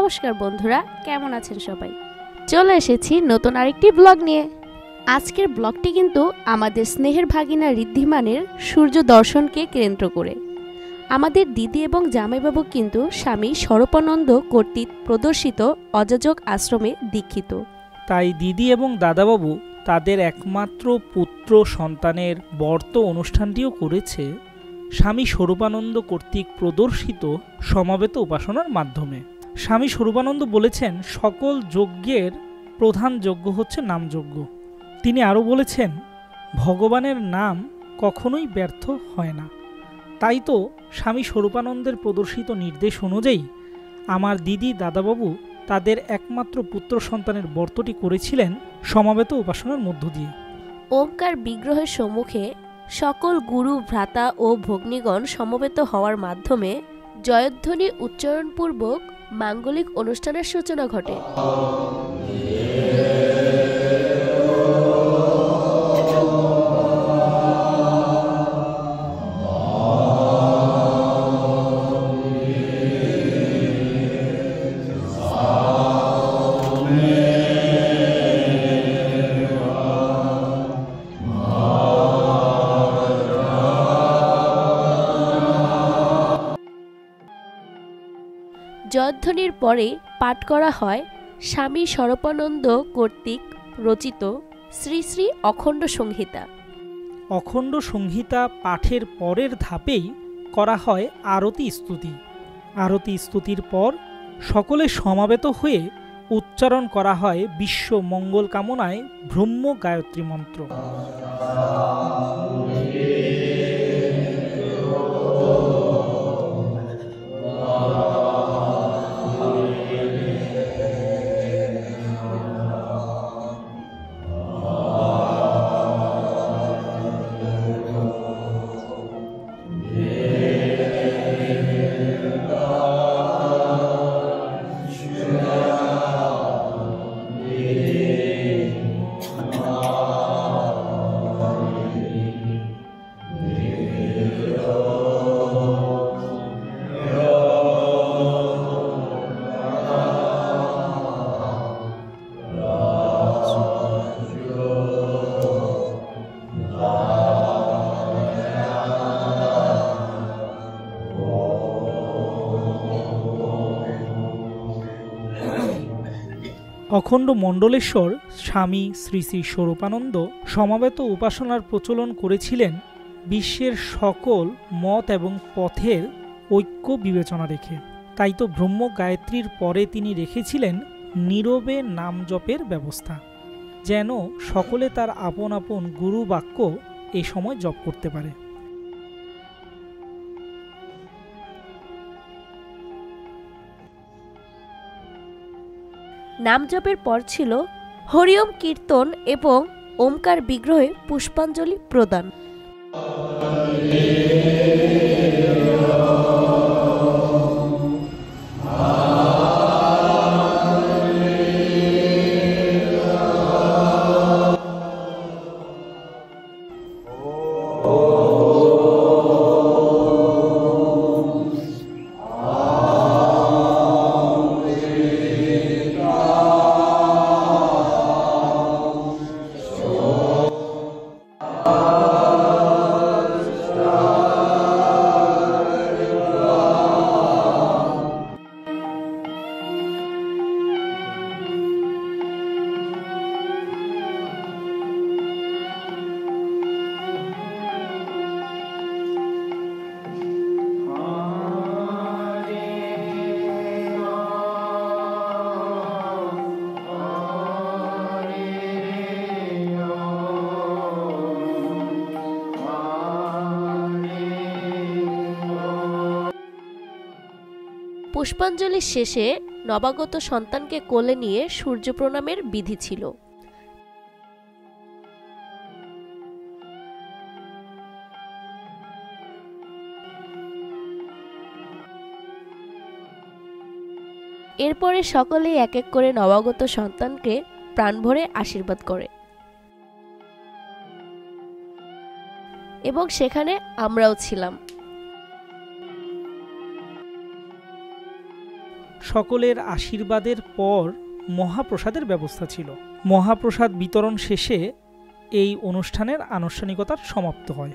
নমস্কার বন্ধুরা, কেমন আছেন সবাই? চলে এসেছি নতুন আরেকটি ব্লগ নিয়ে। আজকের ব্লগটি কিন্তু আমাদের স্নেহের ভাগিনা ঋদ্ধিমানের সূর্য দর্শনকে কেন্দ্র করে। আমাদের দিদি এবং জামাইবাবু কিন্তু স্বামী স্বরূপানন্দ কর্তৃক প্রদর্শিত অযাচক আশ্রমে দীক্ষিত। তাই দিদি এবং দাদাবাবু তাদের একমাত্র পুত্র সন্তানের ব্রত অনুষ্ঠানটিও করেছে স্বামী স্বরূপানন্দ কর্তৃক প্রদর্শিত সমবেত উপাসনার মাধ্যমে। স্বামী স্বরূপানন্দ বলেছেন, সকল যজ্ঞের প্রধান যজ্ঞ হচ্ছে নামযজ্ঞ। তিনি আরও বলেছেন, ভগবানের নাম কখনোই ব্যর্থ হয় না। তাই তো স্বামী স্বরূপানন্দের প্রদর্শিত নির্দেশ অনুযায়ী আমার দিদি দাদাবাবু তাদের একমাত্র পুত্র সন্তানের ব্রতটি করেছিলেন সমবেত উপাসনার মধ্য দিয়ে। ওমকার বিগ্রহের সম্মুখে সকল গুরু ভ্রাতা ও ভগ্নীগণ সমবেত হওয়ার মাধ্যমে জয়ধ্বনি উচ্চারণপূর্বক মাঙ্গলিক অনুষ্ঠানের সূচনা ঘটে। জয়ধ্বনির পরে পাঠ করা হয় স্বামী স্বরূপানন্দ কর্তৃক রচিত শ্রী শ্রী অখণ্ড সংহিতা। অখণ্ড সংহিতা পাঠের পরের ধাপেই করা হয় আরতি স্তুতি। আরতি স্তুতির পর সকলে সমাবেত হয়ে উচ্চারণ করা হয় বিশ্ব মঙ্গল কামনায় ব্রহ্ম গায়ত্রী মন্ত্র। অখণ্ড মণ্ডলেশ্বর স্বামী শ্রী শ্রী স্বরূপানন্দ সমবেত উপাসনার প্রচলন করেছিলেন বিশ্বের সকল মত এবং পথের ঐক্য বিবেচনা রেখে। তাই তো ব্রহ্ম গায়ত্রীর পরে তিনি রেখেছিলেন নীরবে নাম জপের ব্যবস্থা, যেন সকলে তার আপন আপন গুরু বাক্য এ সময় জপ করতে পারে। নাম জপের পর ছিল হরিওম কীর্তন এবং ওমকার বিগ্রহে পুষ্পাঞ্জলি প্রদান। পুষ্পাঞ্জলির শেষে নবাগত সন্তানকে কোলে নিয়ে সূর্য প্রণামের বিধি ছিল। এরপরে সকলেই এক এক করে নবাগত সন্তানকে প্রাণভরে আশীর্বাদ করে এবং সেখানে আমরাও ছিলাম। সকলের আশীর্বাদের পর মহাপ্রসাদের ব্যবস্থা ছিল। মহাপ্রসাদ বিতরণ শেষে এই অনুষ্ঠানের আনুষ্ঠানিকতার সমাপ্ত হয়।